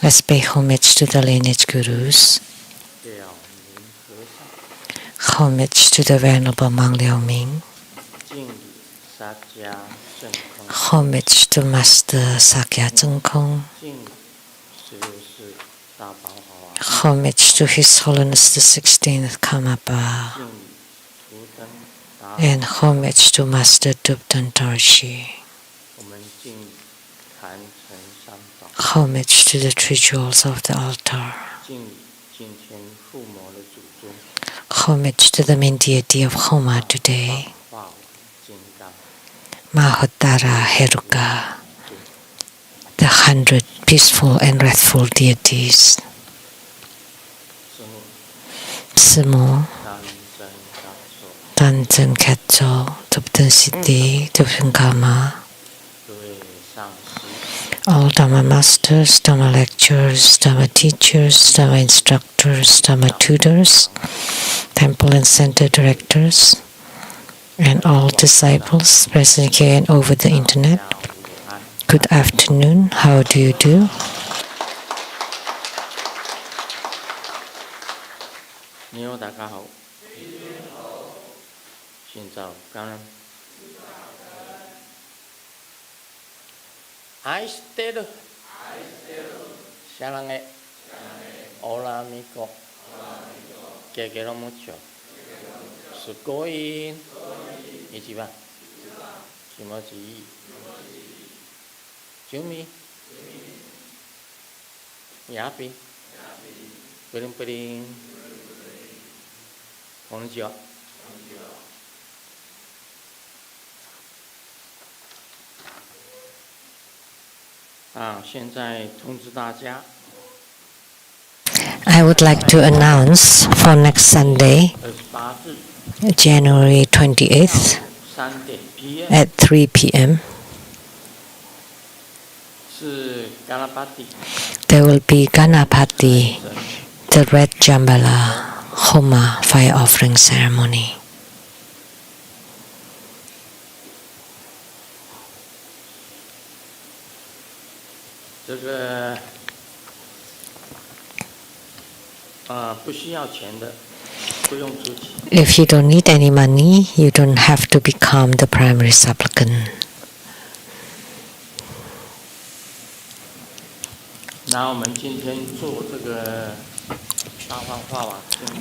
Let's pay homage to the lineage gurus. Homage to the Venerable Mang Liao Ming. Homage to Master Sakya Zheng Kong. Homage to His Holiness the 16th Karmapa. And homage to Master Dubdan Dorji. Homage to the three jewels of the altar. Homage to the main deity of Homa today, Mahotara Heruka, the 100 peaceful and wrathful deities. Simo, Tanzen Ketso, Dubdan Siddhi, Dubdan Karma. All Dharma masters, Dharma lecturers, Dharma teachers, Dharma instructors, Dharma tutors, temple and center directors, and all disciples present here and over the internet. Good afternoon. How do you do? Aishiteru Sharange Oramiko Kegero mucho Sugoi Ichiban Kimochi ii Yumi Yapi Purin purin Konnichiwa. I would like to announce for next Sunday, January 28th at 3 p.m. There will be Ganapati, the Red Jambala Homa fire offering ceremony. If you don't need any money, you don't have to become the primary supplicant.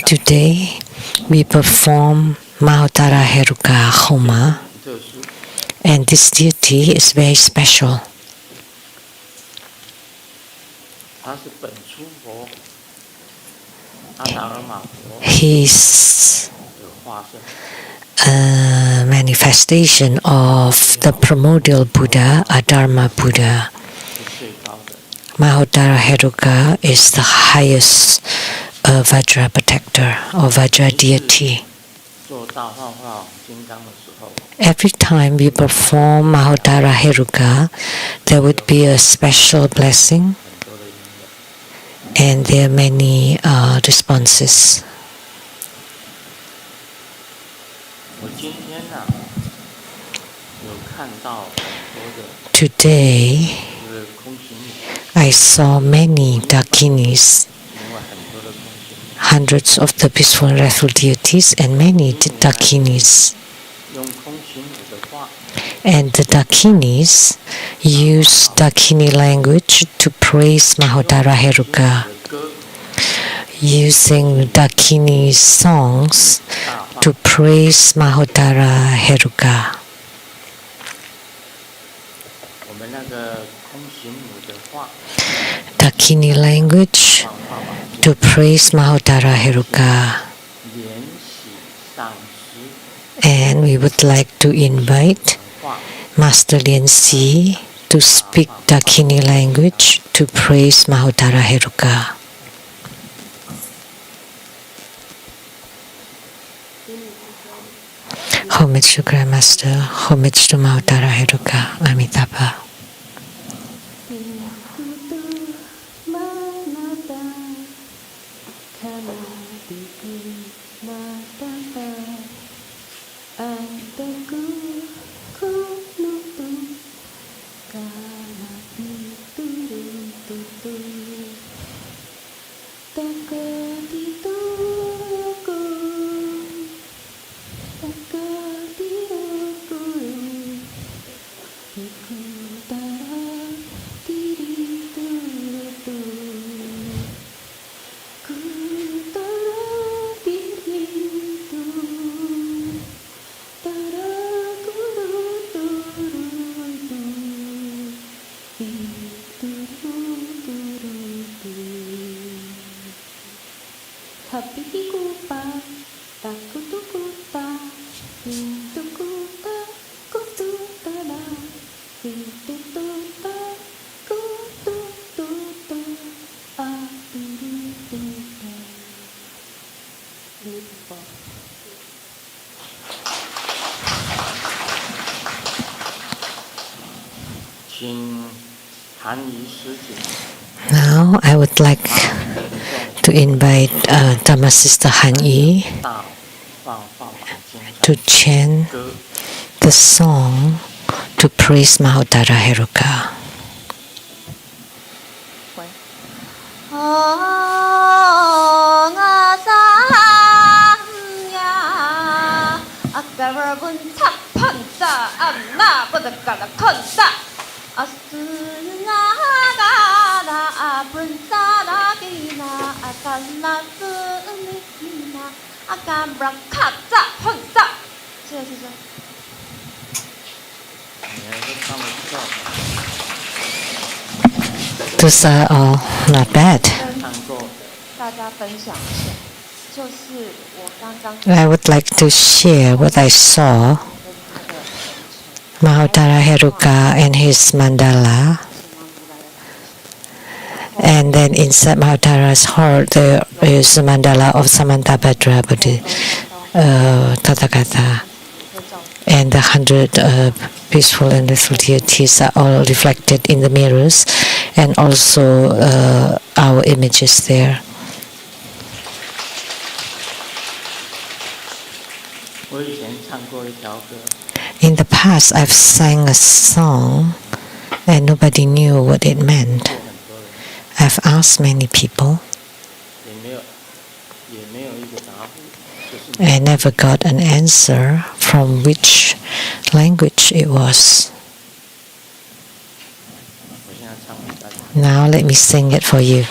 Today, we perform Mahotara Heruka Homa, and this deity is very special. He's a manifestation of the primordial Buddha, Adharma Buddha. Mahotara Heruka is the highest Vajra protector or Vajra deity. Every time we perform Mahotara Heruka, there would be a special blessing, and there are many responses. Today, I saw many Dakinis, hundreds of the peaceful and wrathful deities, and many Dakinis. And the Dakinis use Dakini language to praise Mahotara Heruka, using Dakini songs to praise Mahotara Heruka. Dakini language to praise Mahotara Heruka. And we would like to invite Master Lien Si to speak Dakini language to praise Mahotara Heruka. Homage to Grandmaster, homage to Mahotara Heruka, Amitabha. 请韩怡师姐 Now I would like to invite Dhamma Sister Han Yi 大放法经 to chant 歌 the song to praise Mahotara Heruka. Those are all not bad. I would like to share what I saw. Mahotara Heruka and his mandala. And then inside Mahotara's heart there is a mandala of Samantabhadra Tathagata. And the 100 peaceful and blissful deities are all reflected in the mirrors, and also our images there. In the past, I've sang a song and nobody knew what it meant. I've asked many people. I never got an answer from which language it was. Now let me sing it for you.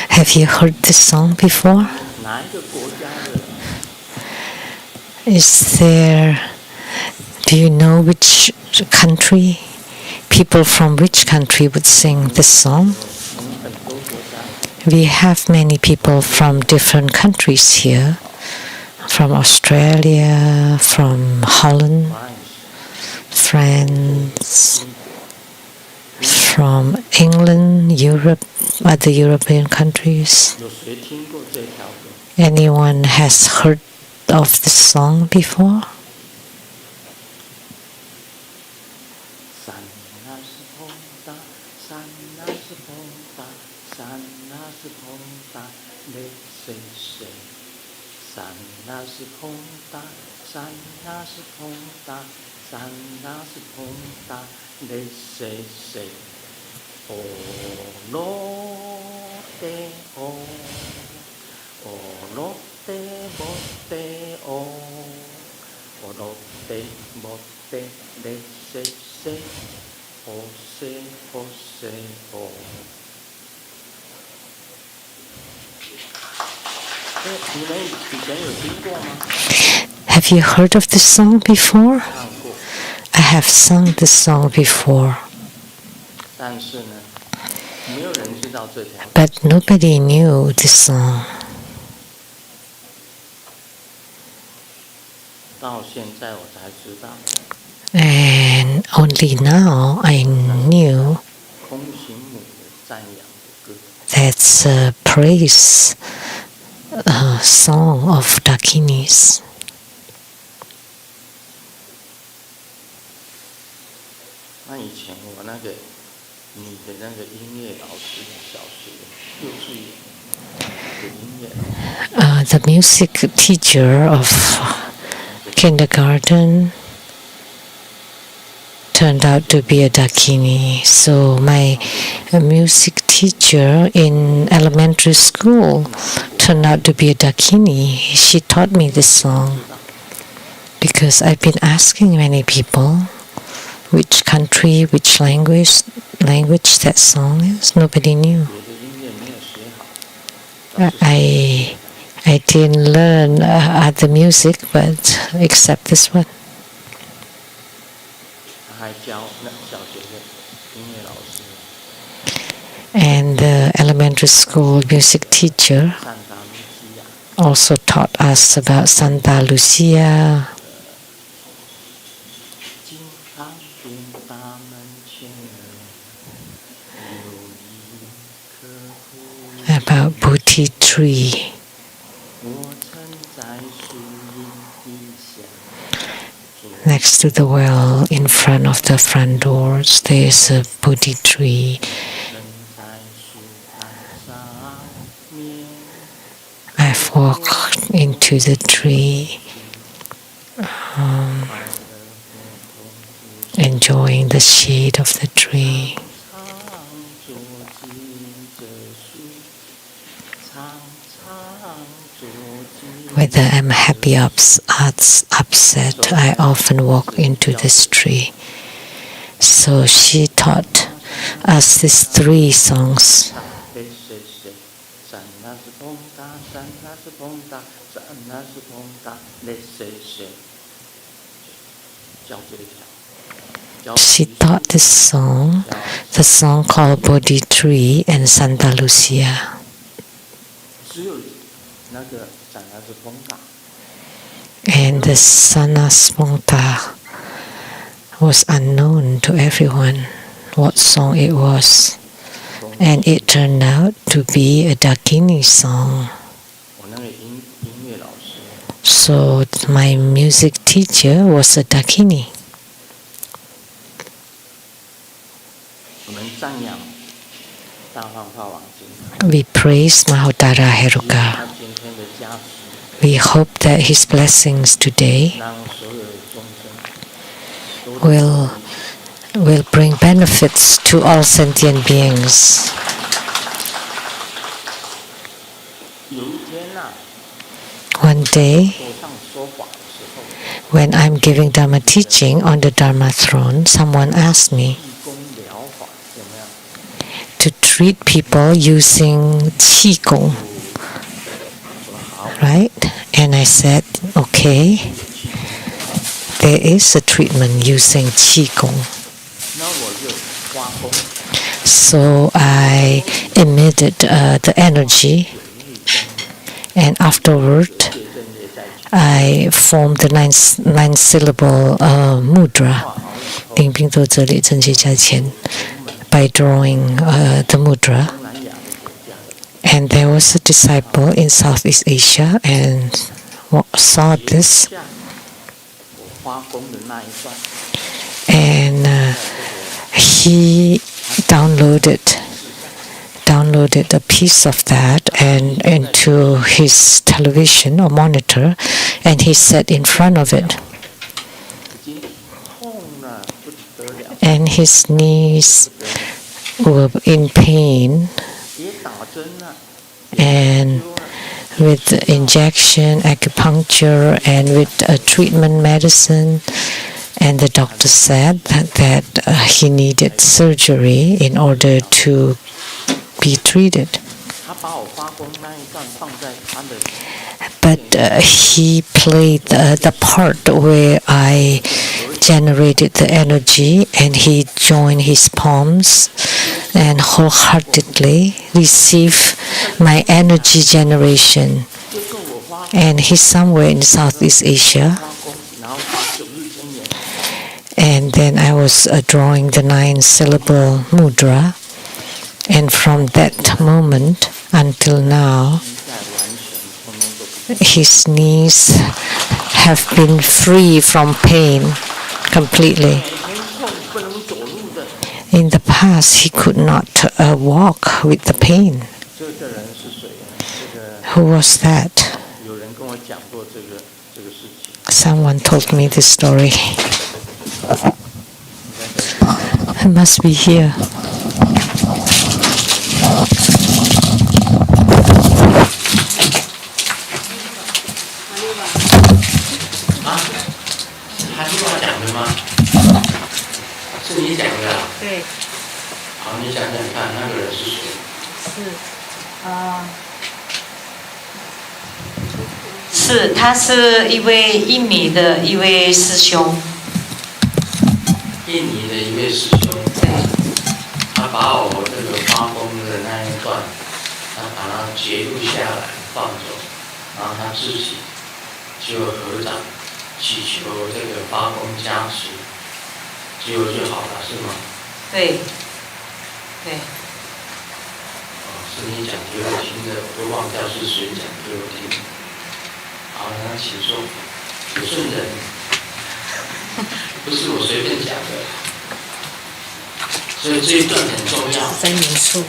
Have you heard this song before? Do you know which country, people from which country would sing this song? We have many people from different countries here, from Australia, from Holland, France, from England, Europe, other European countries. Anyone has heard of this song before? Have you heard of this song before? I have sung this song before, 但是呢，没有人知道这条。but nobody knew this song. 到现在我才知道。And only now I knew 空行母的赞扬的歌。that's a praise song of Dakinis. 那以前我那个女的那个音乐老师，小学、幼稚园的音乐老师。The music teacher of kindergarten turned out to be a Dakini. So my music teacher in elementary school turned out to be a Dakini. She taught me this song because I've been asking many people which country, which language that song is. Nobody knew. I didn't learn other music, but except this one. And the elementary school music teacher also taught us about Santa Lucia, about Bodhi tree. Next to the well, in front of the front doors, there is a Bodhi tree. I've walked into the tree, enjoying the shade of the tree. Whether I'm happy or upset, I often walk into this tree. So she taught us these 3 songs. She taught this song, the song called Bodhi Tree and Santa Lucia. And the Sana Sponta was unknown to everyone what song it was. And it turned out to be a Dakini song. So my music teacher was a Dakini. We praise Mahodara Heruka. We hope that his blessings today will bring benefits to all sentient beings. One day, when I'm giving Dharma teaching on the Dharma throne, someone asked me to treat people using Qigong, right? And I said, okay, there is a treatment using Qigong. So I emitted the energy, and afterward I formed the 9-syllable mudra, 临兵斗者里正觉加前, by drawing the mudra. And there was a disciple in Southeast Asia and saw this, and he downloaded a piece of that and into his television or monitor, and he sat in front of it. And his knees were in pain, and with injection, acupuncture, and with treatment medicine, and the doctor said that he needed surgery in order to be treated. But he played the part where I generated the energy, and he joined his palms and wholeheartedly received my energy generation. And he's somewhere in Southeast Asia. And then I was drawing the 9-syllable mudra. And from that moment until now, his knees have been free from pain completely. In the past, he could not walk with the pain. Who was that? Someone told me this story. It must be here. "是，他是一位印尼的一位师兄。印尼的一位师兄，他把我这个发疯的那一段，他把它截录下来放走，然后他自己就合掌祈求这个发疯加持，结果就好了，是吗？对，对。是你讲给我听的，我都忘掉是谁讲给我听。好，那请说，有顺人，不是我随便讲的，所以这一段很重要。在民宿，因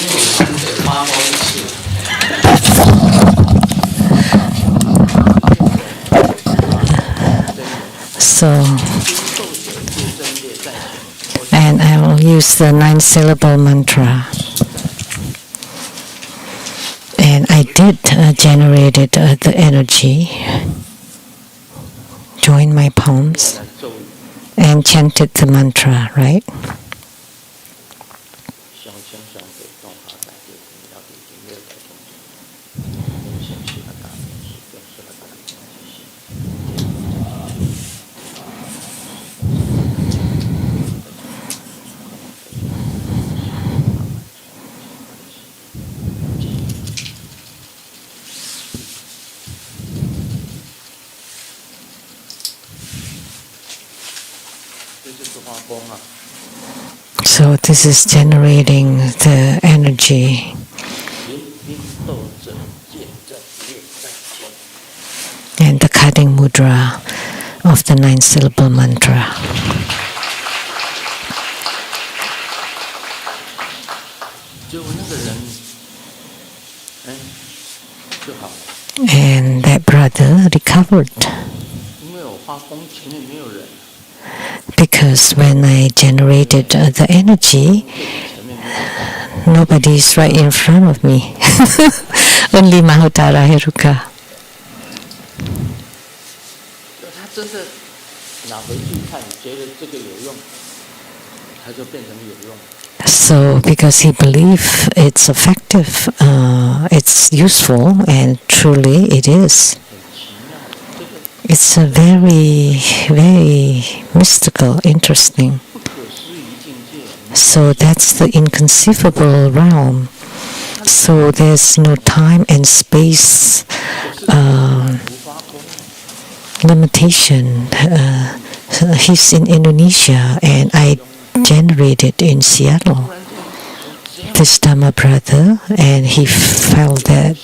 为我难得发疯一次。So, and I will use the 9-syllable mantra. And I did generated the energy, joined my palms, and chanted the mantra, right? So this is generating the energy. And the cutting mudra of the 9-syllable mantra. And that brother recovered. Because when I generated the energy, nobody is right in front of me. Only Mahotara Heruka. So, because he believes it's effective, it's useful, and truly it is. It's a very, very mystical, interesting. So that's the inconceivable realm. So there's no time and space limitation. He's in Indonesia, and I generated in Seattle. This Dhamma brother, and he felt that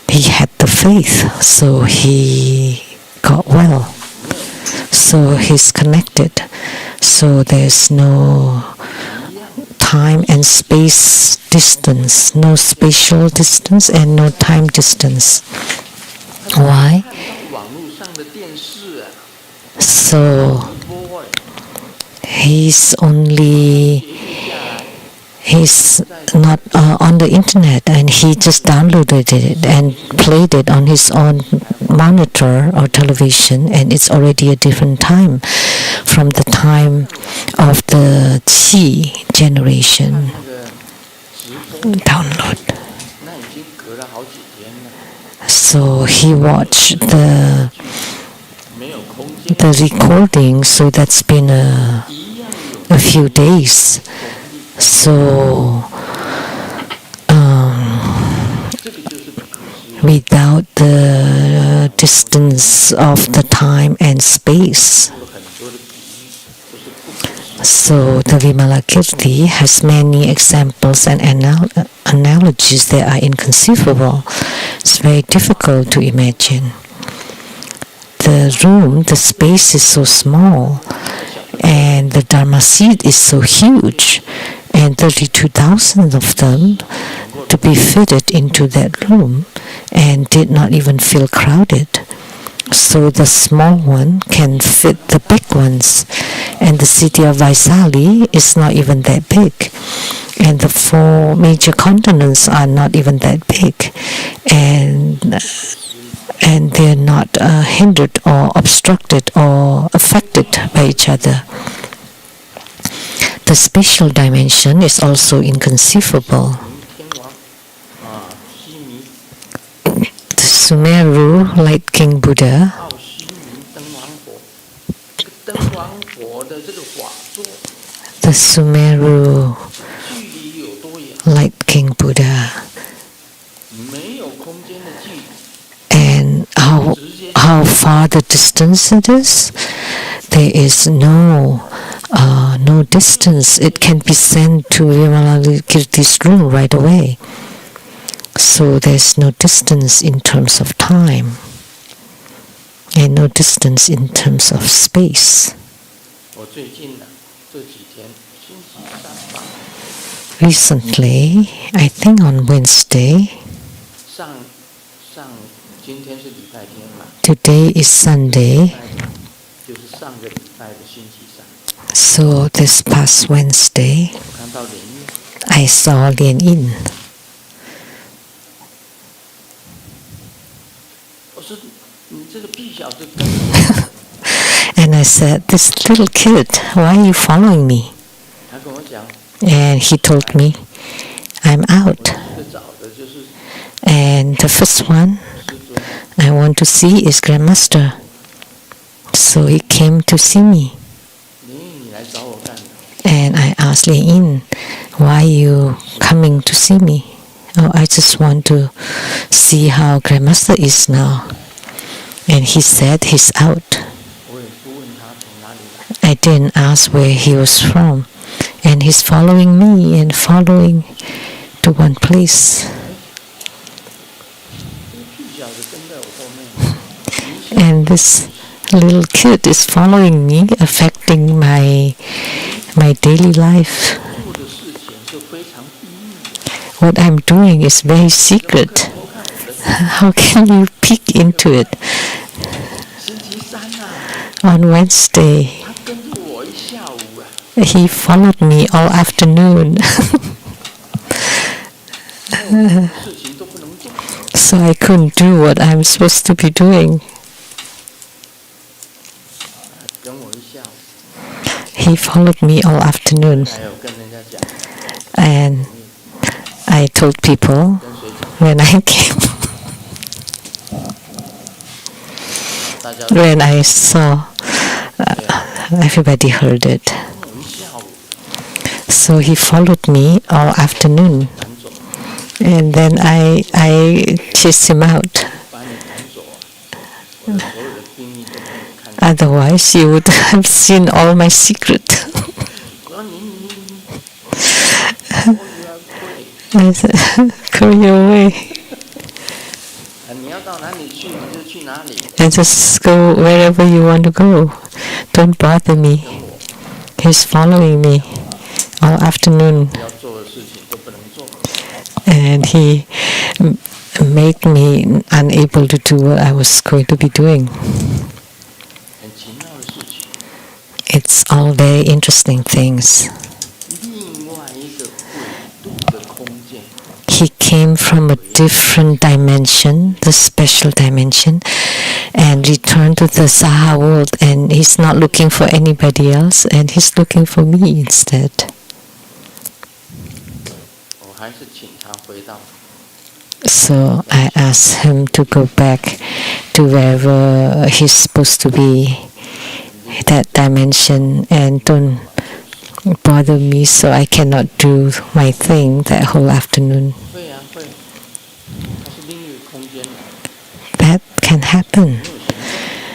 he had the faith, so he got well. So he's connected. So there's no time and space distance, no spatial distance and no time distance. Why? So he's not on the internet, and he just downloaded it and played it on his own monitor or television, and it's already a different time from the time of the Qi generation download. So he watched the the recording, so that's been a few days. So without the distance of the time and space. So the Vimalakirti has many examples and analogies that are inconceivable. It's very difficult to imagine. The room, the space is so small, and the Dharma seat is so huge, and 32,000 of them to be fitted into that room, and did not even feel crowded. So the small one can fit the big ones, and the city of Vaisali is not even that big, and the 4 major continents are not even that big, and they're not hindered or obstructed or affected by each other. The spatial dimension is also inconceivable. The Sumeru, like King Buddha, the Sumeru, like King Buddha, and how far the distance it is, there is no distance. It can be sent to Vimalakirti's room right away. So there's no distance in terms of time, and no distance in terms of space. Recently, I think on Wednesday, today is Sunday, so this past Wednesday, I saw Lien Yin. And I said, "This little kid, why are you following me?" And he told me, "I'm out. And the first one I want to see is Grandmaster." So he came to see me. And I asked Lien Yin, "Why are you coming to see me?" "Oh, I just want to see how Grandmaster is now." And he said he's out. I didn't ask where he was from. And he's following me and following to one place. And this little kid is following me, affecting my daily life. What I'm doing is very secret. How can you peek into it? On Wednesday, he followed me all afternoon. So I couldn't do what I'm supposed to be doing. He followed me all afternoon. And I told people when I came, when I saw, everybody heard it. So he followed me all afternoon. And then I chased him out. Otherwise, you would have seen all my secret. I said, "Go your way. And just go wherever you want to go. Don't bother me." He's following me all afternoon. And he made me unable to do what I was going to be doing. It's all very interesting things. He came from a different dimension, the special dimension, and returned to the Saha world, and he's not looking for anybody else, and he's looking for me instead. So I asked him to go back to wherever he's supposed to be, that dimension, and don't bother me so I cannot do my thing that whole afternoon. That can happen.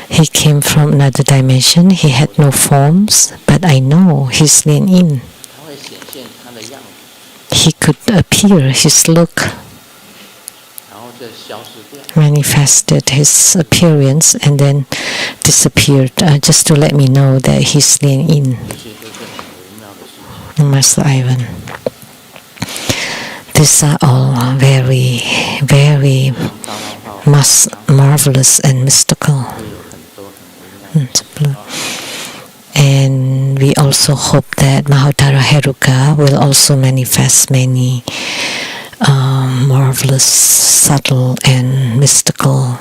He came from another dimension. He had no forms, but I know he's Lien In. He could appear, his look manifested his appearance and then disappeared, just to let me know that he's Lien In. Master Ivan. These are all very, very marvelous and mystical. And we also hope that Mahotara Heruka will also manifest many marvelous, subtle and mystical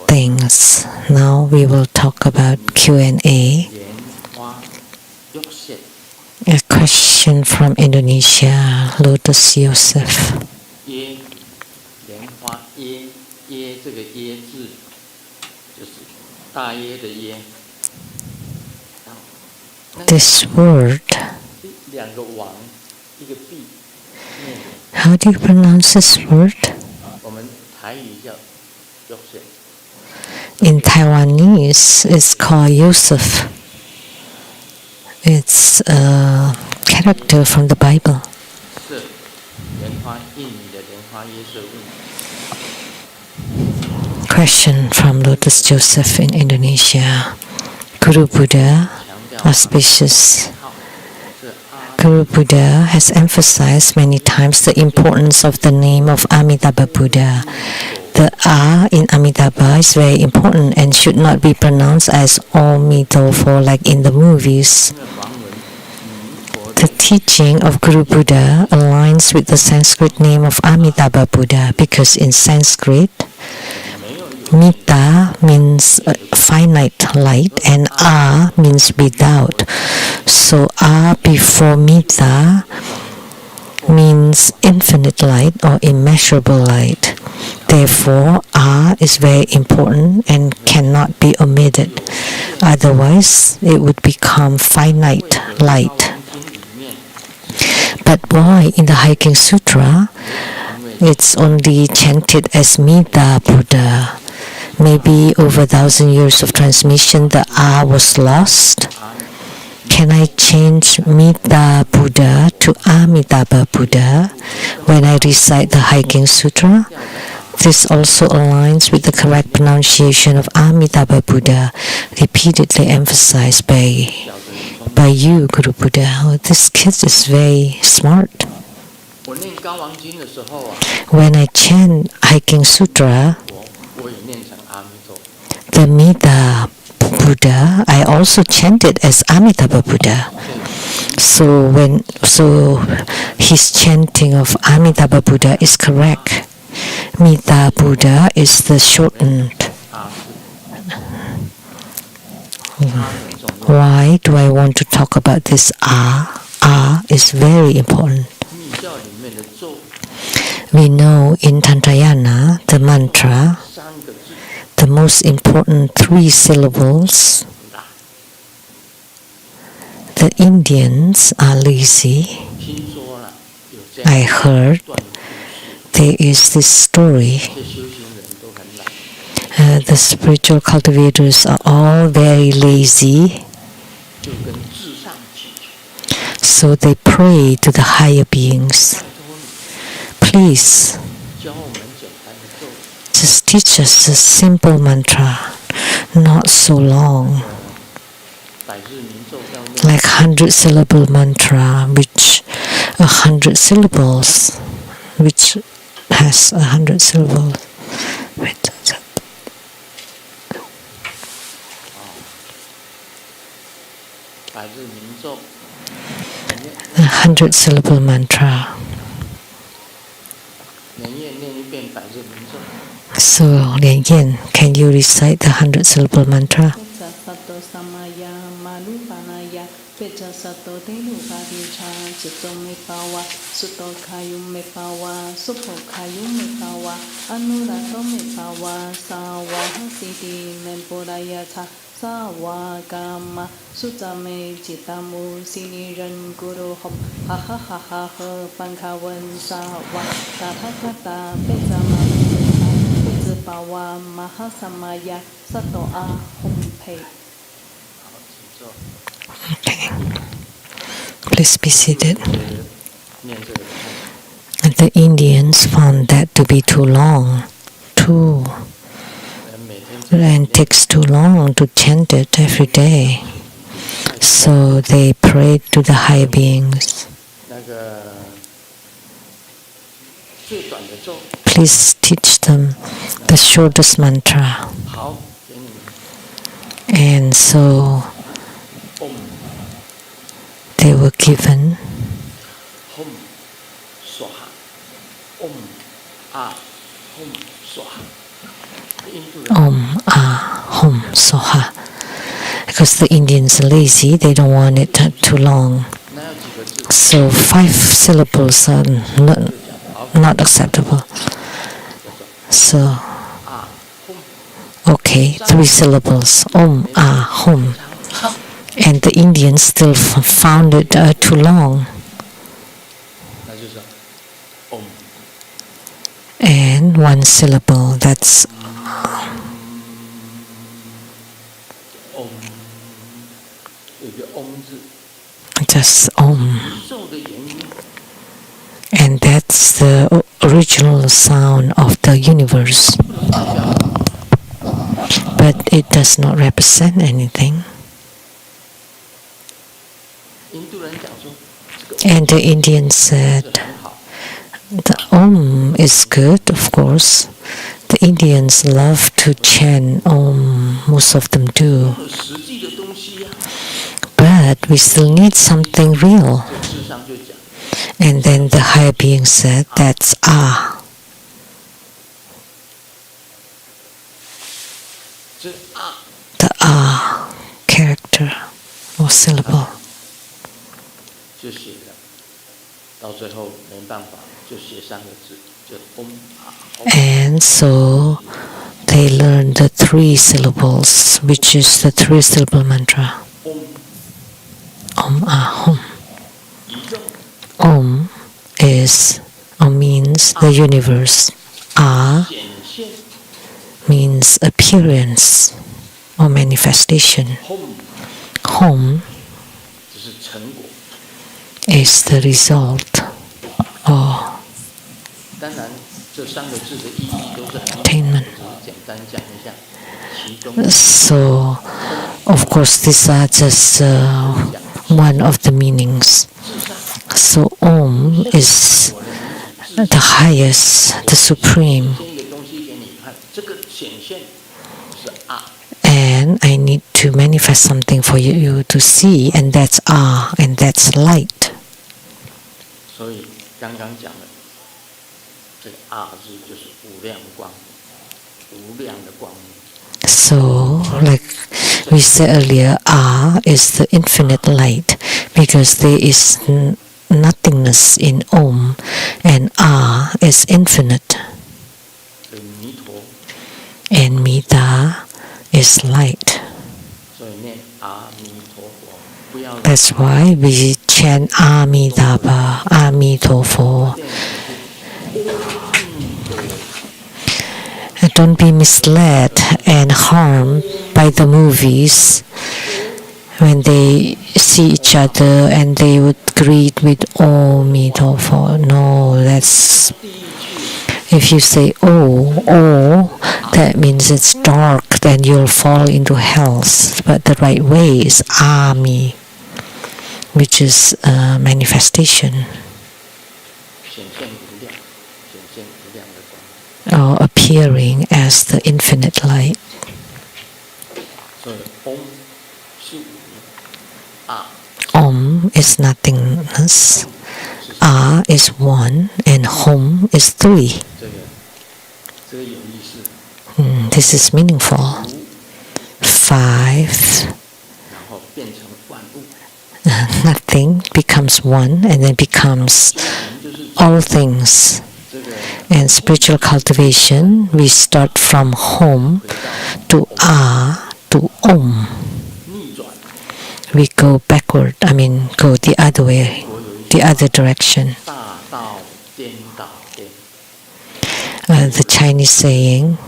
things. Now we will talk about Q&A. A question from Indonesia, Lotus Joseph. This word, how do you pronounce this word? In Taiwanese, it's called Yosef. It's a character from the Bible. Question from Lotus Joseph in Indonesia. Guru Buddha, auspicious. Guru Buddha has emphasized many times the importance of the name of Amitabha Buddha. The A in Amitabha is very important and should not be pronounced as Amitofo like in the movies. The teaching of Guru Buddha aligns with the Sanskrit name of Amitabha Buddha because in Sanskrit, Mita means finite light and A means without. So A before Mita means infinite light or immeasurable light. Therefore, A is very important and cannot be omitted. Otherwise, it would become finite light. But why in the Hiking Sutra, it's only chanted as Mita Buddha? Maybe over 1,000 years of transmission, the A was lost. Can I change Mita Buddha to Amitabha Buddha when I recite the Hiking Sutra? This also aligns with the correct pronunciation of Amitabha Buddha, repeatedly emphasized by you, Guru Buddha. Oh, this kid is very smart. When I chant Hiking Sutra, the Mita Buddha, I also chant it as Amitabha Buddha. So his chanting of Amitabha Buddha is correct. Mita Buddha is the shortened. Why do I want to talk about this A? A is very important. We know in Tantrayana, the mantra, the most important 3 syllables, the Indians are lazy. I heard there is this story. The spiritual cultivators are all very lazy. So they pray to the higher beings. Please, just teach us a simple mantra, not so long. Like 100-syllable mantra, which 100 syllables, which has 100 syllables. 100-syllable mantra. So, Lien Yin, can you recite the 100-syllable mantra? จะสัตโตเตนุปาติชาจิตโตเมปาวะสุตโตคายุเมปาวะสุภคายุเมปาวะอนุรัตโตเมปาวะสาวะสิติเมนปุรายะชาสาวากามะสุจเมจิตามุสินิรันกุโรหมฮะฮะฮะฮะเฮปังคาวันสาวะตาทัคตาเปจามาเปจปาวามหาสมายะสัตโตอาหุมเพ Okay. Please be seated. And the Indians found that to be too long, and takes too long to chant it every day. So they prayed to the higher beings. Please teach them the shortest mantra. And so they were given Om Ah Hum Soha. Because the Indians are lazy, they don't want it too long. So 5 syllables are not acceptable. So, okay, 3 syllables. Om Ah Hum. And the Indians still found it too long. And 1 syllable, that's just Om. And that's the original sound of the universe. But it does not represent anything. And the Indians said, the Om is good, of course. The Indians love to chant Om, most of them do. But we still need something real. And then the higher being said, that's Ah. The Ah character or syllable. And so they learned the 3 syllables, which is the 3-syllable mantra. Om Ah Hum. Om means the universe. Ah means appearance or manifestation. Hum is the result or attainment. So, of course, these are just one of the meanings. So, Om is the highest, the supreme. And I need to manifest something for you to see, and that's Ah, and that's light. So, like we said earlier, Ah is the infinite light, because there is nothingness in Om, and Ah is infinite. And Mita is light. That's why we chant Amitabha, Amitofo. Don't be misled and harmed by the movies when they see each other and they would greet with Amitofo. No, that's... If you say oh, that means it's dark, then you'll fall into hell. But the right way is Ami, which is manifestation or appearing as the infinite light. Om is nothingness, Ah is 1, and Hum is 3. This is meaningful. 5, nothing becomes one and then becomes all things. And spiritual cultivation, we start from home to to Om. We go backward, go the other way, the other direction. The Chinese saying,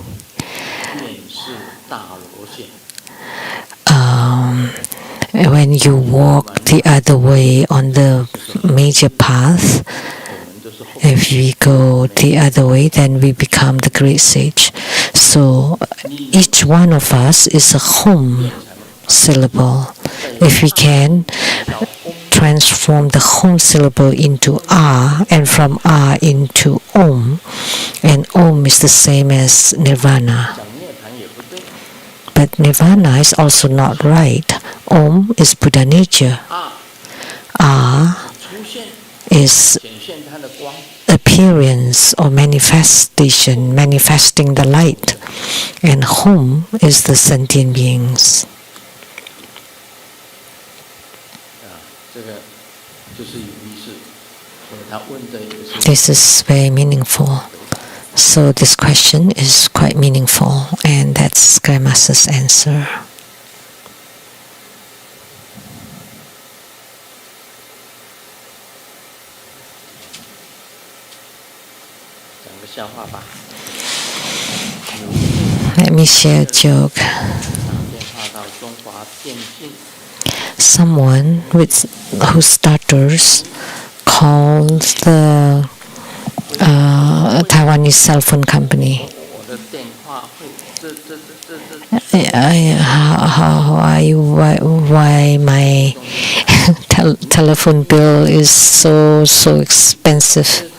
when you walk the other way on the major path, if we go the other way, then we become the great sage. So each one of us is a home syllable. If we can transform the home syllable into and from into Om, and Om is the same as Nirvana. But Nirvana is also not right. Om is Buddha nature. Is appearance or manifestation, manifesting the light. And Hum is the sentient beings. This is very meaningful. So this question is quite meaningful, and that's Grandmaster's answer. Let me share a joke. Someone who stutters called the Taiwanese cell phone company. How are you? Why my telephone bill is so expensive?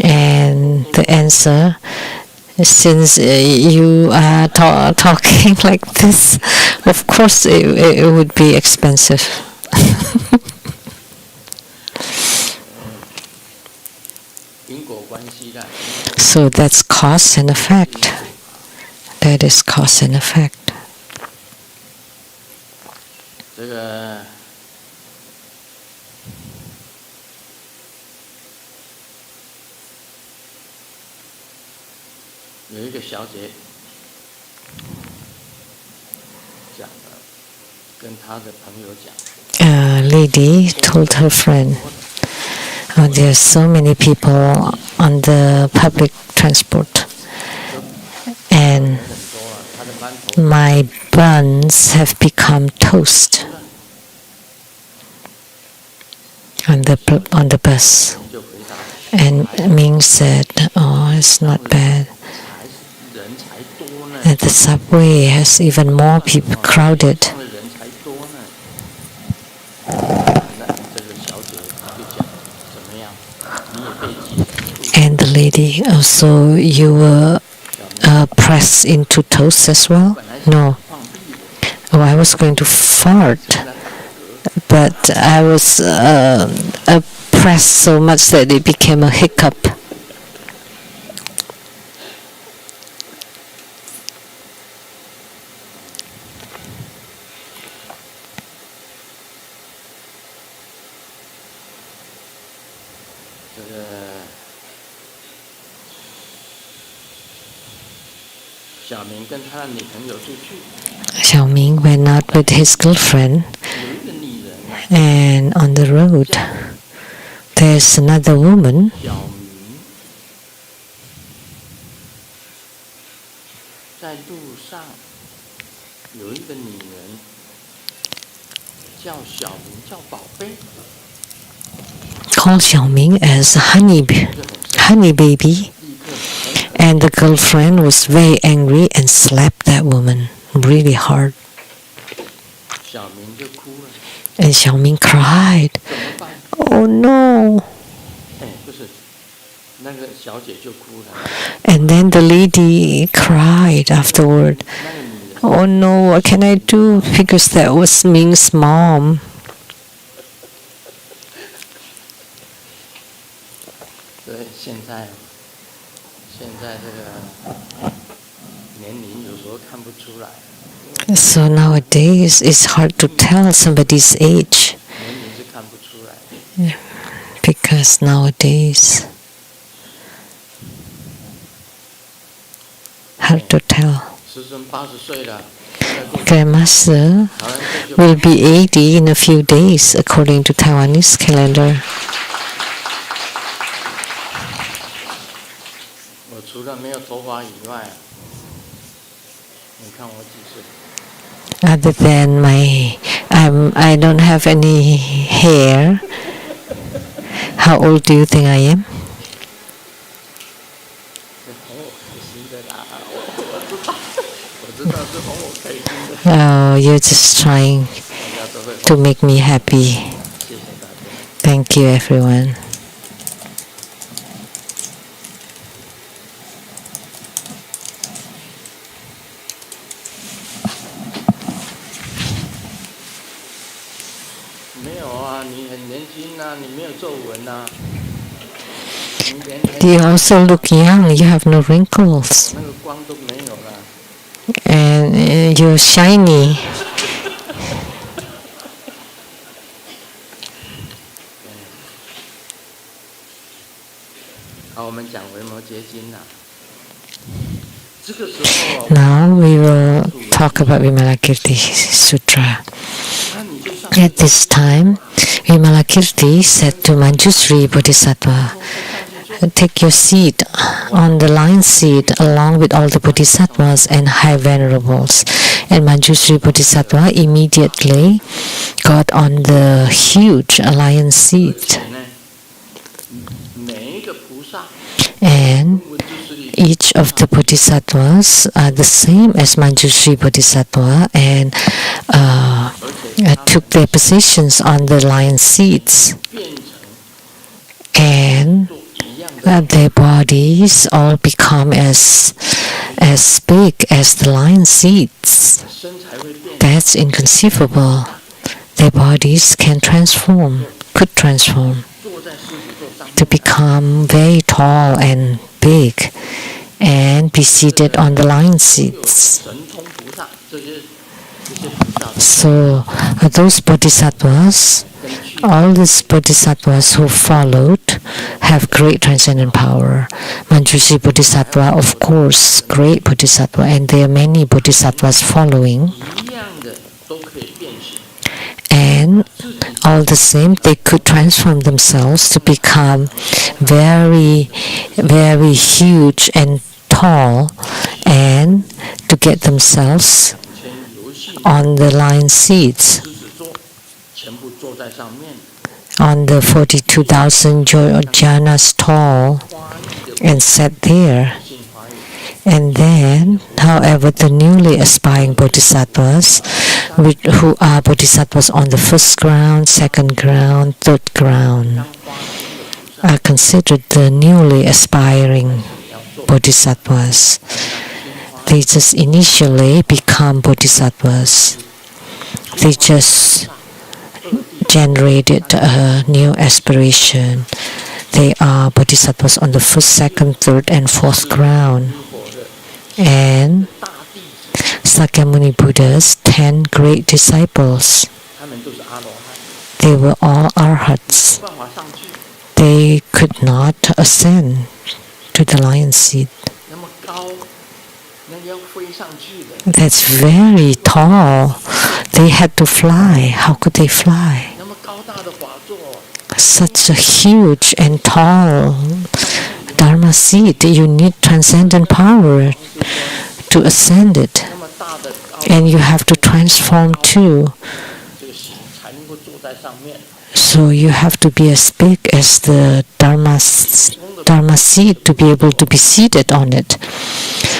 And the answer, since you are talking like this, of course it would be expensive. So that's cause and effect. That is cause and effect. A lady told her friend, there are so many people on the public transport, and my buns have become toast on the bus. And Ming said, oh, it's not bad. And the subway has even more people crowded. And the lady, so you were pressed into toast as well? No. Oh, I was going to fart, but I was pressed so much that it became a hiccup. Xiaoming went out with his girlfriend, and on the road there's another woman. Called Xiaoming as honey baby. And the girlfriend was very angry and slapped that woman really hard. And Xiaoming cried. Oh no! And then the lady cried afterward. Oh no, what can I do? Because that was Ming's mom. So nowadays it's hard to tell somebody's age because nowadays, hard to tell. 师尊80岁了， Grandmaster will be 80 in a few days according to Taiwanese calendar. 我除了没有头发以外，你看我几岁？ Other than I don't have any hair. How old do you think I am? 是哄我开心的啦，我知道是哄我开心的。 Oh, you're just trying 大家都会 to make me happy. 谢谢大家。 Thank you, everyone. 没有啊，你很年轻啊，你没有皱纹啊。你连 You also look young. You have no wrinkles, 那个光都没有了。 and you're shiny. 好，我们讲维摩诘经啦。这个时候， Now we will talk about Vimalakirti Sutra. 那你就上 At this time, Vimalakirti said to Manjusri Bodhisattva, "Take your seat on the lion seat along with all the bodhisattvas and high venerables." And Manjusri Bodhisattva immediately got on the huge lion seat. 每一个菩萨， And 我就是 each of the bodhisattvas are the same as Manjusri Bodhisattva and took their positions on the lion seats. 变成 And 做一样的， their bodies all become as big as the lion seats. 身材会变， That's inconceivable. Their bodies can could transform 坐在狮子座上 to 面， become very tall and big and be seated on the lion seats. 神通菩萨这些菩萨 So those bodhisattvas, 跟去 all these bodhisattvas who followed have great transcendent power. Manjushri Bodhisattva, of course, great bodhisattva, and there are many bodhisattvas following. 一样的都可以变形， And all the same, they could transform themselves to become very, very huge and tall, and to get themselves 前游戏 on the lion seats, 狮子座全部坐在上面， on the 42,000 jhanas tall, 花艺的 and sat there. 性花艺， And then, however, the newly aspiring bodhisattvas, who are bodhisattvas on the first ground, second ground, third ground, 当花艺的菩萨 are considered the newly aspiring 要做 bodhisattvas. 新花 They just initially become bodhisattvas. They just generated a new aspiration. They are bodhisattvas on the first, second, third, and fourth ground. 火的 And 大弟子， Sakyamuni Buddha's 10 great disciples, 他们都是阿罗汉， they were all arhats. 没办法上去， They could not ascend to the lion seat. 那么高，那个要飞上去的， That's very tall. They had to fly. How could they fly? 那么高大的宝座， Such a huge and tall Dharma seat. You need transcendent power to ascend it. 那么大的高， And you have to transform too. 这个心才能够坐在上面。 So you have to be as big as the Dharma seat to be able to be seated on it.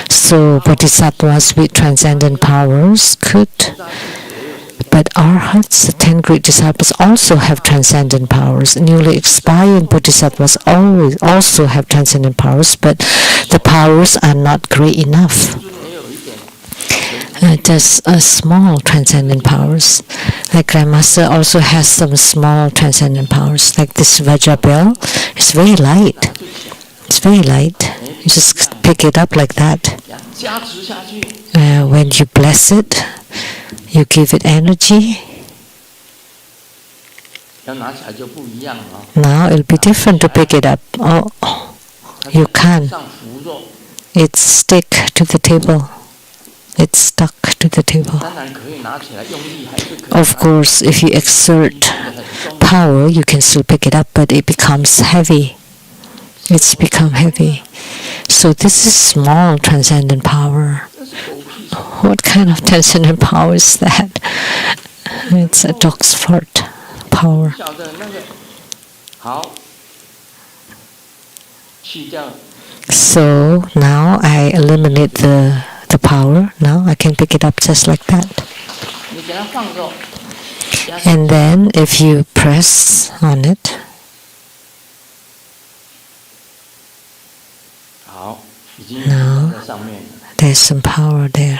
So bodhisattvas with transcendent powers could, but arhats, the 10 great disciples, also have transcendent powers. Newly expired bodhisattvas also have transcendent powers, but the powers are not great enough. 也有一点 Just small transcendent powers. Like Grandmaster also has some small transcendent powers. Like this Vajra bell, it's very light. It's very light. You just pick it up like that. 加持下去， When you bless it, you give it energy, 要拿起来就不一样了。Now it'll be different to pick it up. Oh, you can't. 上浮肉， It's stick to the table. It's stuck to the table. 当然可以拿起来用力，还是可以。 Of course, if you exert power, you can still pick it up, but it becomes heavy. It's become heavy. So this is small transcendent power. 这是狗屁事。 What kind of transcendent power is that? It's a dog's fart power. 晓得那个好，去掉。 So now I eliminate the power. Now I can pick it up just like that. 你给它放肉， And then if you press on it, 好，已经放在上面了。 there's some power there.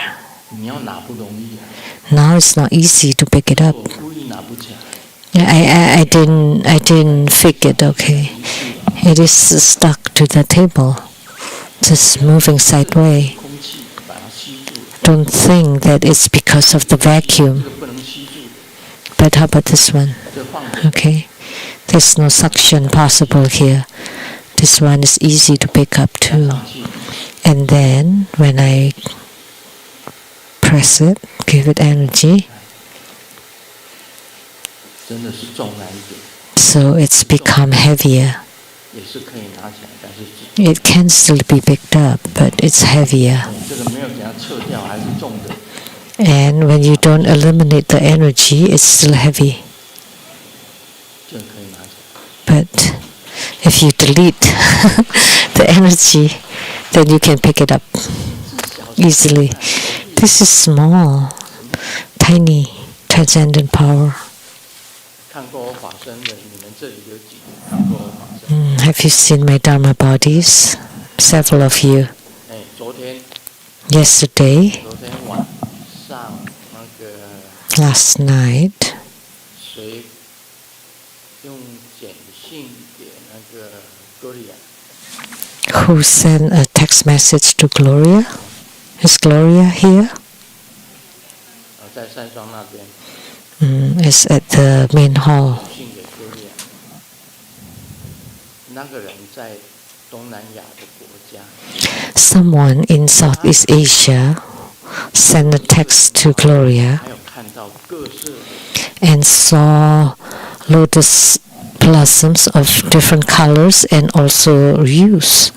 你要拿不容易啊， Now it's not easy to pick it up. 我故意拿不起来。 I didn't fake it, okay. It is stuck to the table. Just moving sideways. 空气把它吸住， Don't think that it's because of the 这 vacuum. 个不能吸住， But how about this one? 这放着。 Okay. There's no suction possible here. This one is easy to pick up too. 上气， And then when I press it, give it energy, 真的是重来一点， so it's become heavier. 也是可以拿起来，但是 It can still be picked up, but it's heavier. 这个没有给它撤掉，还是重的。 And when you don't eliminate the energy, it's still heavy. 这个可以拿起来。 But if you delete the energy, then you can pick it up easily. This is small, tiny, transcendent power. 看过我法身的，你们这里有几个看过我法身？ Have you seen my Dharma bodies? Several of you. 哎，昨天 Yesterday, 晚上那个 last night, 谁用简讯给那个 Gloria， who sent a text message to Gloria? Is Gloria here? 在山庄那边 Is at the main hall. 信给 Gloria， 那个人在东南亚的国家， Someone in Southeast Asia sent a text to Gloria 还有看到各色的 and saw lotus blossoms of different colors and also hues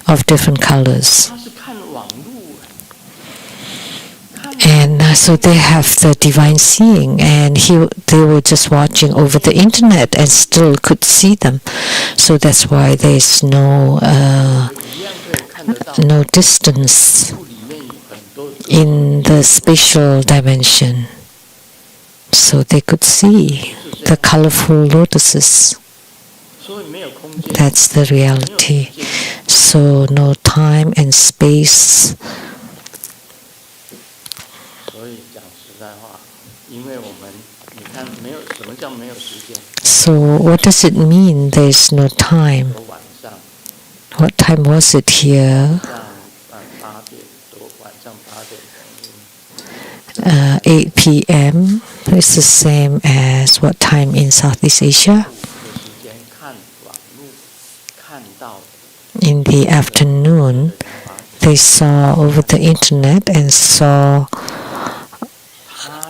of different colors. 他是看网路，看 And so they have the divine seeing, and they were just watching over the internet and still could see them. So that's why there's no 一样可以看得到， no distance 路里面有很多 in the spatial dimension. So they could see the colorful lotuses. 所以没有空间， That's the reality. So no time and space. 所以讲实在话，因为我们你看没有什么叫没有时间， So what does it mean there's no time? 我晚上 What time was it here? 8点多，晚上8点钟， 8 p.m. It's the same as what time in Southeast Asia? 的时间看网路看到 In the afternoon, they saw over the internet and saw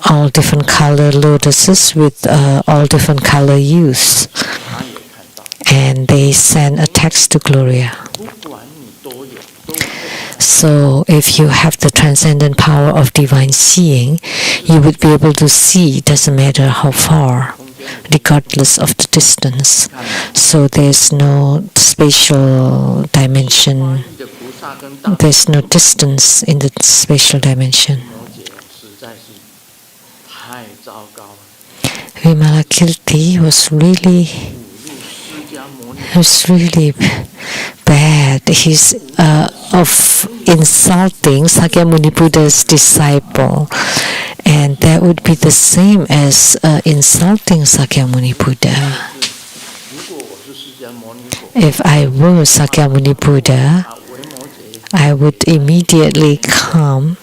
all different color lotuses with all different color hues. 他也看到， And they sent a text to Gloria. 不管你多有，都会 So if you have the transcendent power of divine seeing, you would be able to see, doesn't matter how far, regardless of the distance. So there's no spatial dimension, 你的菩萨跟大 there's no distance in the spatial dimension. 摩羯实在是太糟糕了。 Vimalakirti was really 五路释迦牟尼 was really bad. He's of insulting Sakyamuni Buddha's disciple, and that would be the same as insulting Sakyamuni Buddha. 如果我是释迦牟尼佛， If I were Sakyamuni Buddha, 为摩羯 I would immediately come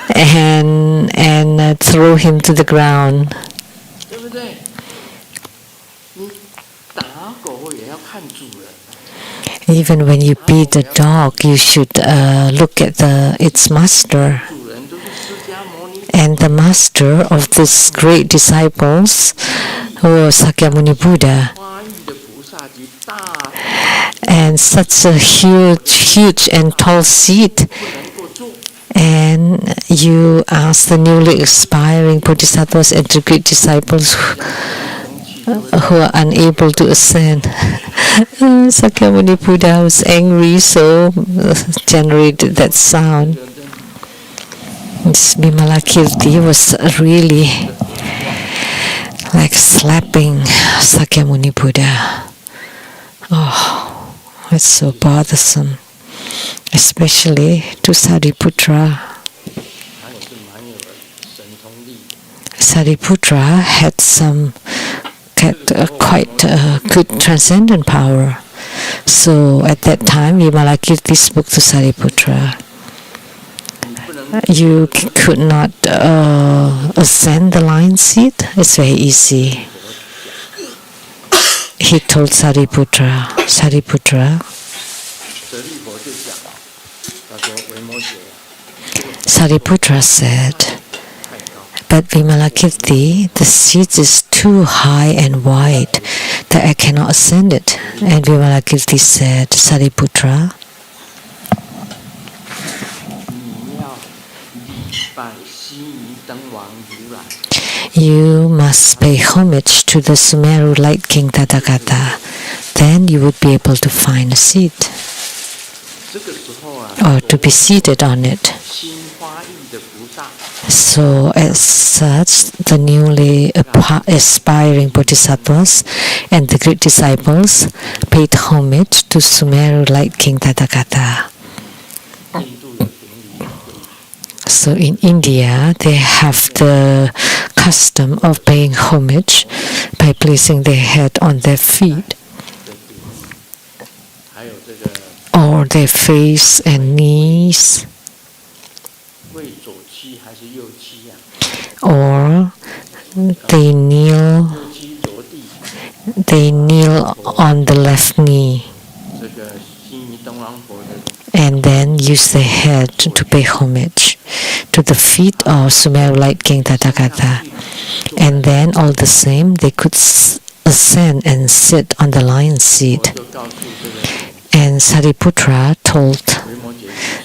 and throw him to the ground. 对不对？ Even when you beat a dog, you should look at its master. And the master of these great disciples was Sakyamuni Buddha. And such a huge and tall seat. And you ask the newly expiring bodhisattvas and the great disciples who are unable to ascend. Sakyamuni Buddha was angry, so generated that sound. This Vimalakirti was really like slapping Sakyamuni Buddha. Oh, it's so bothersome, especially to Sariputra. Sariputra had quite good transcendent power. So at that time, Vimalakirti spoke to Sariputra. You could not ascend the lion seat. It's very easy. He told Sariputra, Sariputra said, but Vimalakirti, the seat is too high and wide that I cannot ascend it. And Vimalakirti said, Sariputra, you must pay homage to the Sumeru Light King Tathagata. Then you would be able to find a seat or to be seated on it. So as such, the newly aspiring bodhisattvas and the great disciples paid homage to Sumeru Light King Tathagata. So in India, they have the custom of paying homage by placing their head on their feet or their face and knees, or they kneel on the left knee and then use their head to pay homage to the feet of Sumeru Light King Tathagata. And then all the same, they could ascend and sit on the lion's seat. And Sariputra told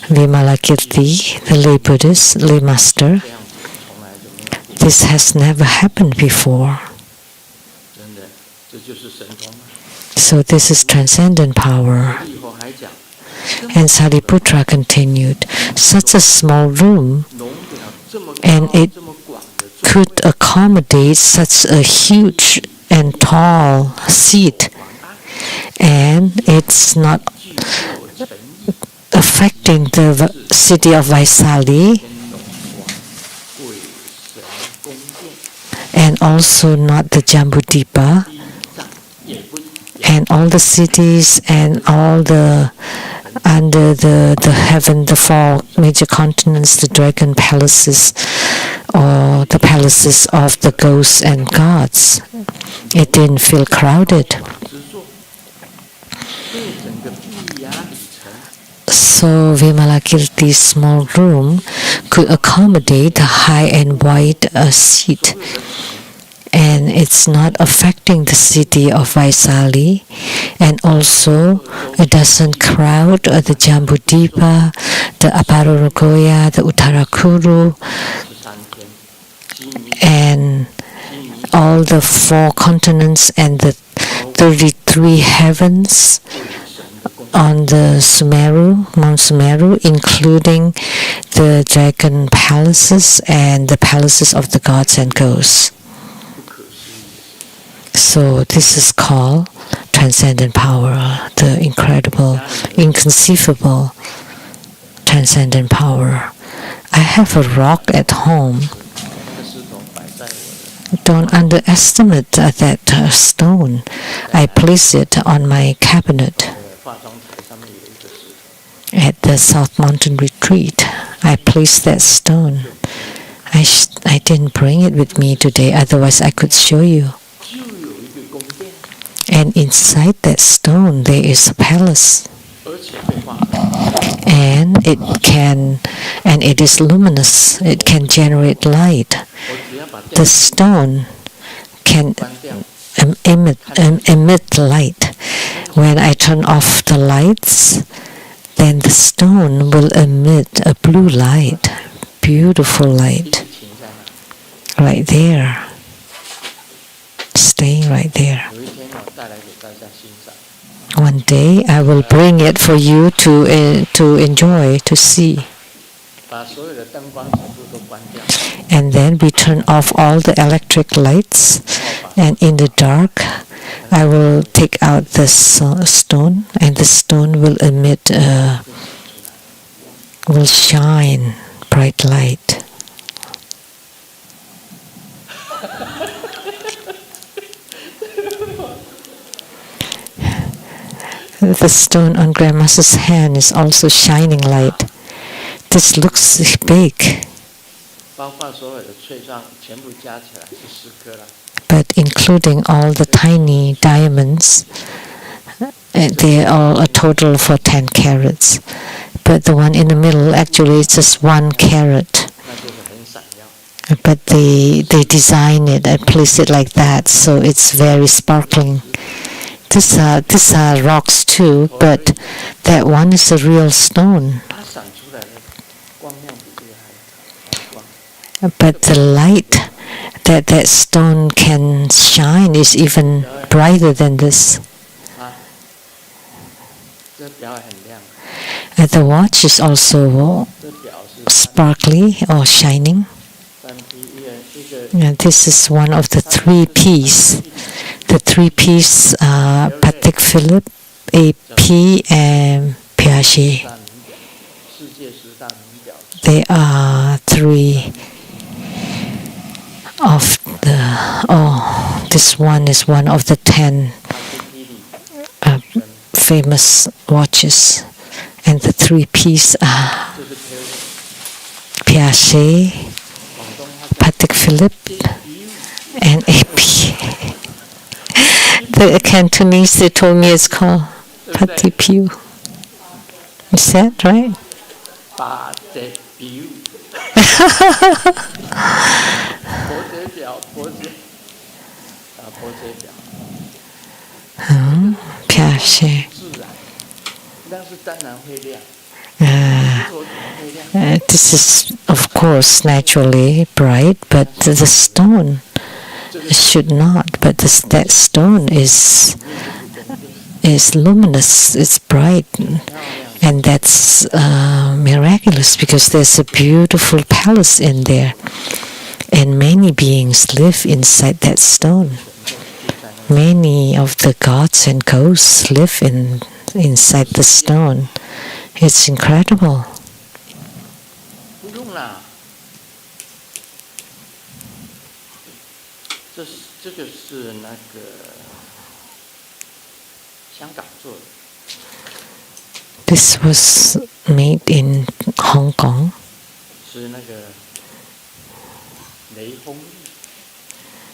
Vimalakirti, the lay Buddhist, lay master, this has never happened before. So this is transcendent power. And Sariputra continued, such a small room, and it could accommodate such a huge and tall seat, and it's not affecting the city of Vaisali, and also not the Jambudipa, and all the cities and all the under the heaven, the four major continents, the dragon palaces, or the palaces of the ghosts and gods. It didn't feel crowded. So Vimalakirti's small room could accommodate a high and wide seat. And it's not affecting the city of Vaisali, and also it doesn't crowd the Jambudipa, the Aparorogoya, the Uttarakuru, and all the four continents and the 33 heavens on the Sumeru, Mount Sumeru, including the dragon palaces and the palaces of the gods and ghosts. So this is called transcendent power, the incredible, inconceivable transcendent power. I have a rock at home. Don't underestimate that stone. I place it on my cabinet at the South Mountain Retreat. I placed that stone. I didn't bring it with me today, otherwise I could show you. And inside that stone there is a palace. 而且会发光。 And it is luminous. It can generate light. 我只要把电 The stone can 关掉， emit light. When I turn off the lights, then the stone will emit a blue light, beautiful 一 light, 直停在那。 right there, staying right there. 有一天我带来给大家欣赏。 One day I will bring it for you to enjoy, to see. 把所有的灯光全部都关掉， And then we turn off all the electric lights, and in the dark I will take out this stone, and the stone will emit, will shine bright light. The stone on Grandmaster's hand is also shining light. This looks big, 包括所有的翠状全部加起来是10颗了。 but including all the tiny diamonds, they are a total for 10 carats. But the one in the middle actually is just 1 carat. 那就是很闪耀。 But they design it and place it like that, so it's very sparkling. These are rocks too, but that one is a real stone. 它闪出来的光亮比这个还光。 But the light that stone can shine is even brighter than this. 这表很亮， And the watch is also 这表是 sparkly or shining. 3P 一个 And this is one of the 3Ps. The 3Ps are Patek Philippe, AP, and Piaget. 大名表，世界10大名表。 They are 3 of the. This one is one of the 10 famous watches, and the 3Ps are 这是 Piaget, 广东话 Patek Philippe, and AP. The Cantonese, they told me it's called Patek Philippe. Is that right? 把这表，伯爵表，伯爵表， Piaget. 自然，但是当然会亮。石头怎么会亮？ This is, of course, naturally bright, but the stone should not. But that stone is luminous, it's bright, and that's miraculous because there's a beautiful palace in there, and many beings live inside that stone. Many of the gods and ghosts live inside the stone. It's incredible. 不用啦，这个是那个香港做的， This was made in Hong Kong. 是那个雷锋利，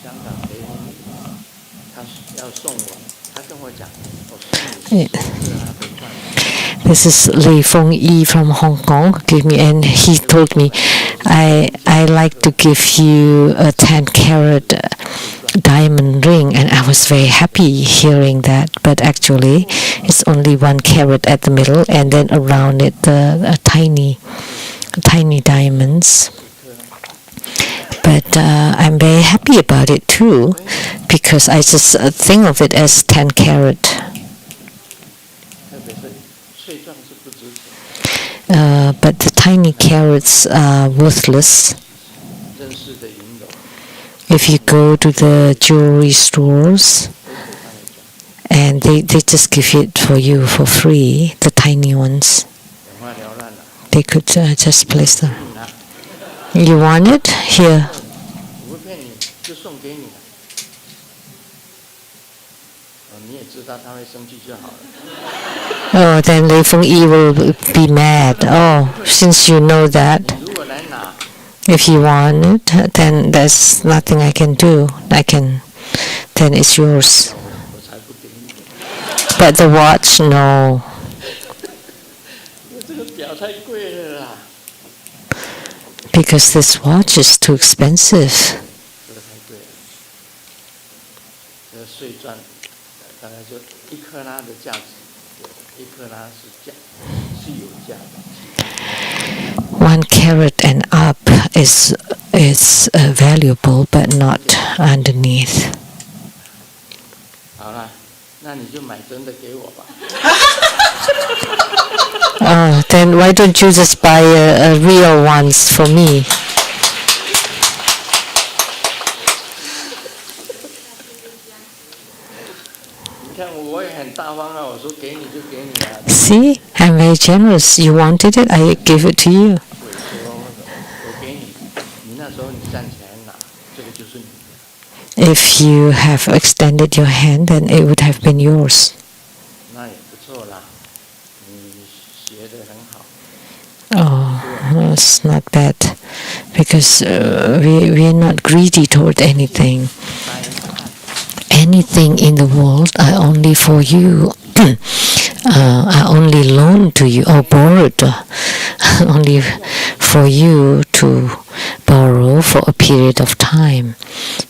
香港雷锋利，他要送我，他跟我讲，我送你是他的钻。 This is Li Feng Yi from Hong Kong. Give me, and he told me, I like to give you a 10-carat diamond ring, and I was very happy hearing that. But actually, it's only 1 carat at the middle, and then around it tiny diamonds. But I'm very happy about it too, because I just think of it as 10 carat. 特别是碎钻是不值钱， But the tiny carats are worthless. 认识的银楼 If you go to the jewelry stores, 都可以帮你讲， and they just give it for you for free, the tiny ones. 眼花缭乱了。 They could just place them. 拿， You want it? Here. 我不骗你，就送给你了。哦，你也知道他会生气就好了。 Oh, then Lei Feng Yi will be mad. Oh, since you know that, 你如果来拿， if you want it, then there's nothing I can do. Then it's yours. 我才不给 But the watch, no. 这个表太贵了啦。 Because this watch is too expensive. 这个太贵了。这个碎钻大概就1克拉的价值，1克拉是有价的。 1 carat and up is valuable, but not underneath. 好了，那你就买真的给我吧。Then why don't you just buy a real ones for me? 你看我也很大方啊，我说给你就给你啊。 See, I'm very generous. You wanted it, I give it to you. 我给你，你那时候你站起来拿，这个就是你的。 If you have extended your hand, then it would have been yours. 那也不错啦，你学得很好。 Oh, it's not bad, because we are not greedy toward anything. Anything in the world are only for you, are only loaned to you or borrowed, only for you to borrow for a period of time.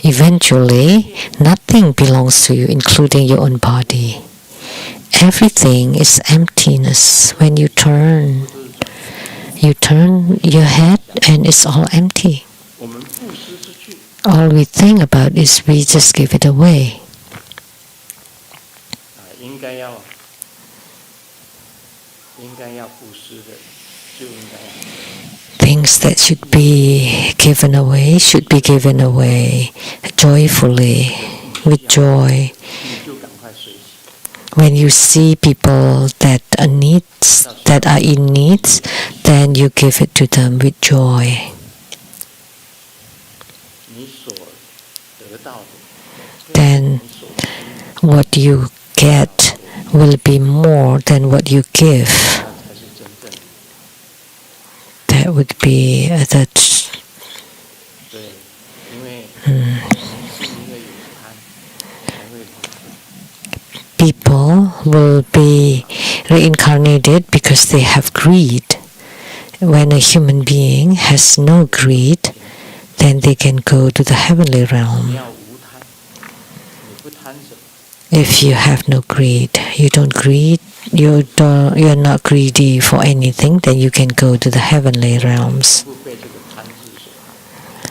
Eventually, nothing belongs to you, including your own body. Everything is emptiness. When you turn your head and it's all empty. 我们布施出去， All we think about is we just give it away. 应该要布施的，就应该要。 Things that should be given away joyfully, with joy. 你就赶快随喜。 When you see people that are in needs, then you give it to them with joy. 你所得到的， Then 你所得 what you get will be more than what you give. 那才是真正的。 That would be the 对，因为人是因为有贪，才会。 people will be reincarnated because they have greed. When a human being has no greed, then they can go to the heavenly 你 realm. 要无贪，你不贪什么？ If you have no greed, you're not greedy for anything, then you can go to the heavenly realms. 不被这个贪字所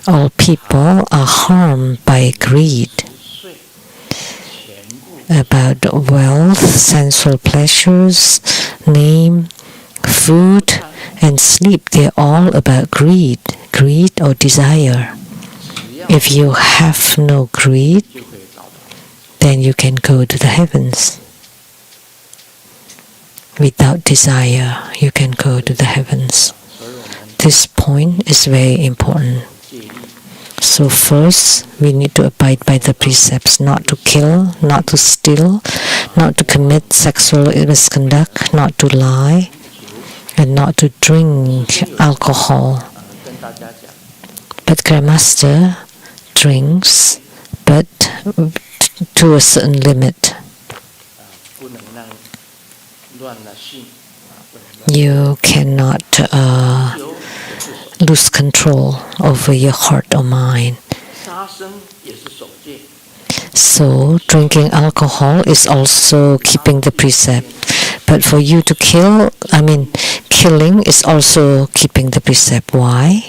害。 All people are harmed by greed 睡，全部 about wealth, sensual pleasures, name, food, and sleep. They're all about greed or desire. 只要 If you have no greed, 就可以找到。 then you can go to the heavens. Without desire, you can go to the heavens. 所以我们 This point is very important. 戒律 So first, we need to abide by the precepts: not to kill, not to steal, not to commit sexual misconduct, not to lie, and not to drink alcohol. 跟大家讲， But Grandmaster drinks, but to a certain limit. 不能让乱了性，不能乱 You cannot 酒也是守， lose control over your heart or mind. 杀生也是守戒， So drinking alcohol is also keeping the precept. But for you to killing is also keeping the precept. Why?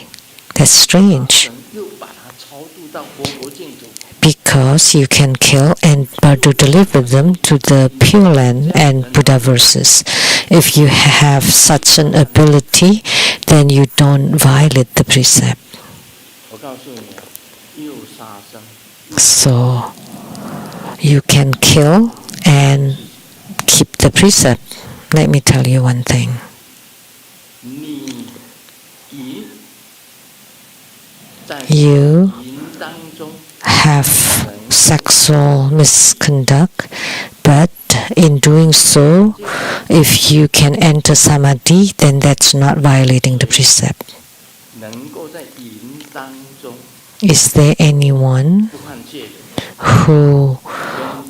That's strange. 神又把它超度到活佛净土， Because you can kill and but to deliver them to the Pure Land and Buddha verses. If you have such an ability, then you don't violate the precept. 我告诉你啊，又杀生， So you can kill and keep the precept. Let me tell you one thing. 你淫在 You 淫当中 have sexual misconduct, but in doing so, if you can enter samadhi, then that's not violating the precept. 能够在淫当中 Is there anyone 不犯戒的， who 跟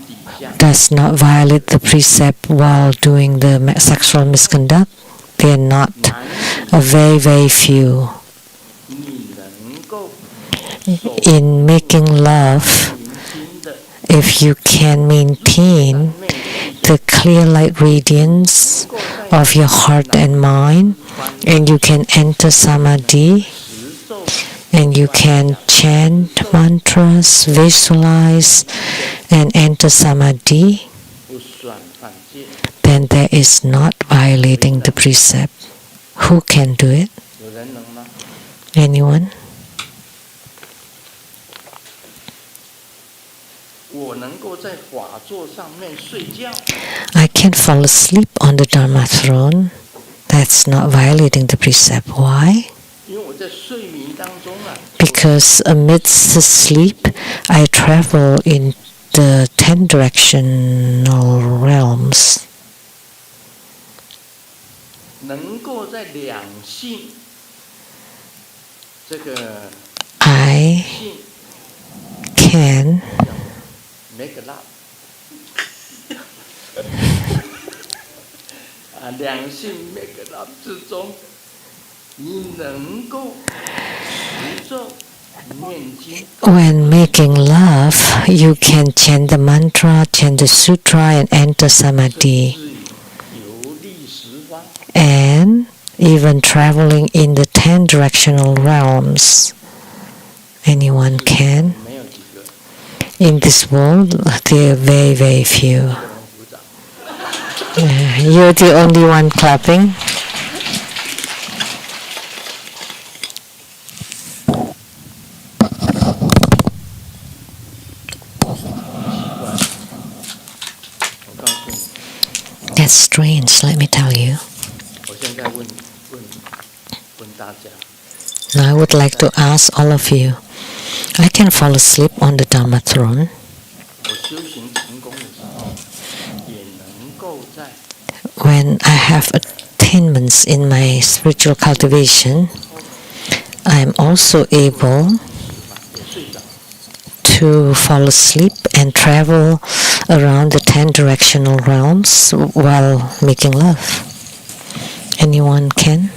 底下 does not violate the precept while doing the sexual misconduct, they are not a very, very few. In making love, if you can maintain the clear light radiance of your heart and mind, and you can enter samadhi, and you can chant mantras, visualize, and enter samadhi, then there is not violating the precept. Who can do it? Anyone? I can fall asleep on the Dharma throne. That's not violating the precept. Why? Because amidst the sleep, I travel in the 10 directional realms. I can when making love, you can chant the mantra, chant the sutra, and enter samadhi. And even traveling in the 10 directional realms. Anyone can. In this world, there are very, very few. You're the only one clapping. That's strange, let me tell you. Now I would like to ask all of you, I can fall asleep on the Dharma throne. When I have attainments in my spiritual cultivation, I am also able to fall asleep and travel around the 10 directional realms while making love. Anyone can?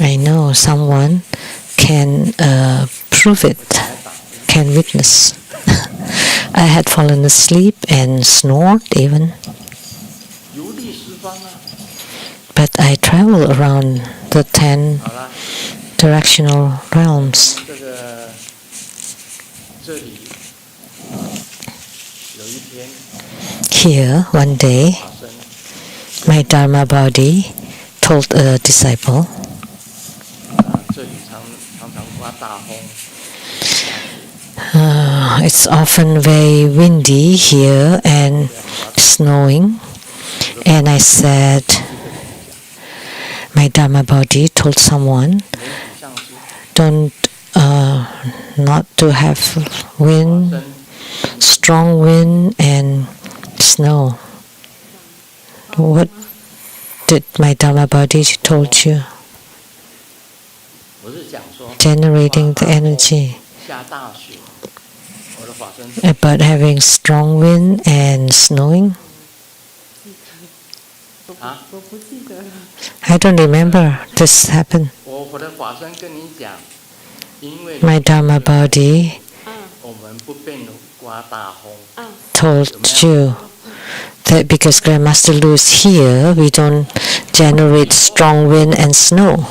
I know someone can prove it, can witness. I had fallen asleep and snored even. But I travel around the 10 directional realms. Here, one day, my Dharma body told a disciple, it's often very windy here and snowing. And I said, my Dharma body told someone, don't not to have wind, strong wind and snow. What did my Dharma body told you? Generating the energy. About having strong wind and snowing? I don't remember this happened. My Dharma body told you that because Grandmaster Lu is here, we don't generate strong wind and snow.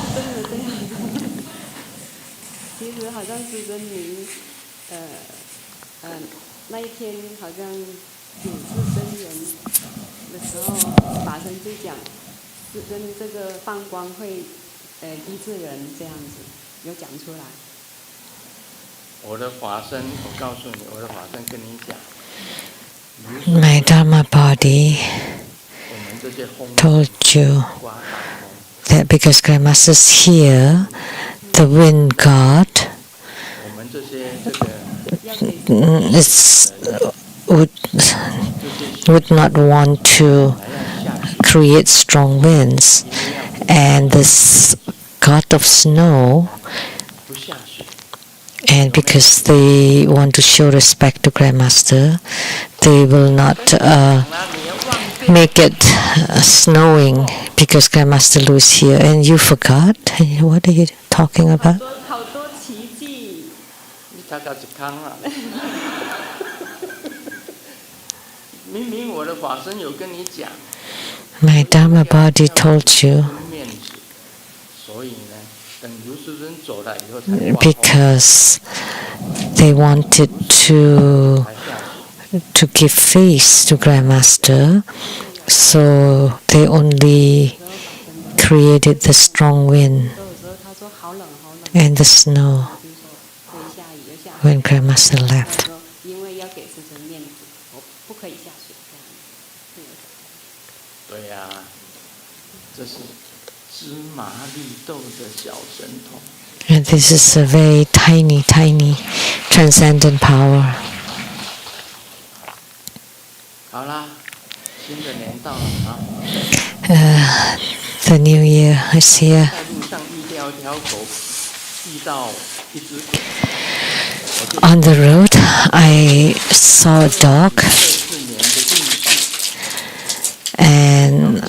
My Dharma body told you that because Grandmaster is here, the wind god would not want to create strong winds, and this god of snow And because they want to show respect to Grandmaster, they will not make it snowing because Grandmaster Lu is here. And you forgot? What are you talking about? 好多奇迹。你才搞一康啊！明明我的法身有跟你讲。My Dharma body told you. 面子，所以呢，等卢师尊走了以后才。Because they wanted to give face to Grandmaster, so they only created the strong wind and the snow when Grandmaster left. 因为要给师尊面子，我不可以下水这样。对呀，这是芝麻绿豆的小神童。And this is a very tiny, tiny transcendent power. 好啦，新的年到了啊。The new year is here. 在路上遇到一条狗，遇到一只狗。On the road, I saw a dog, and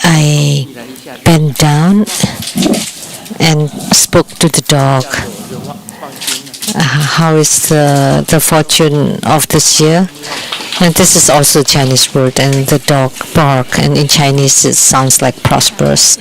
I bent down and spoke to the dog. How is the fortune of this year? And this is also a Chinese word, and the dog bark, and in Chinese it sounds like prosperous.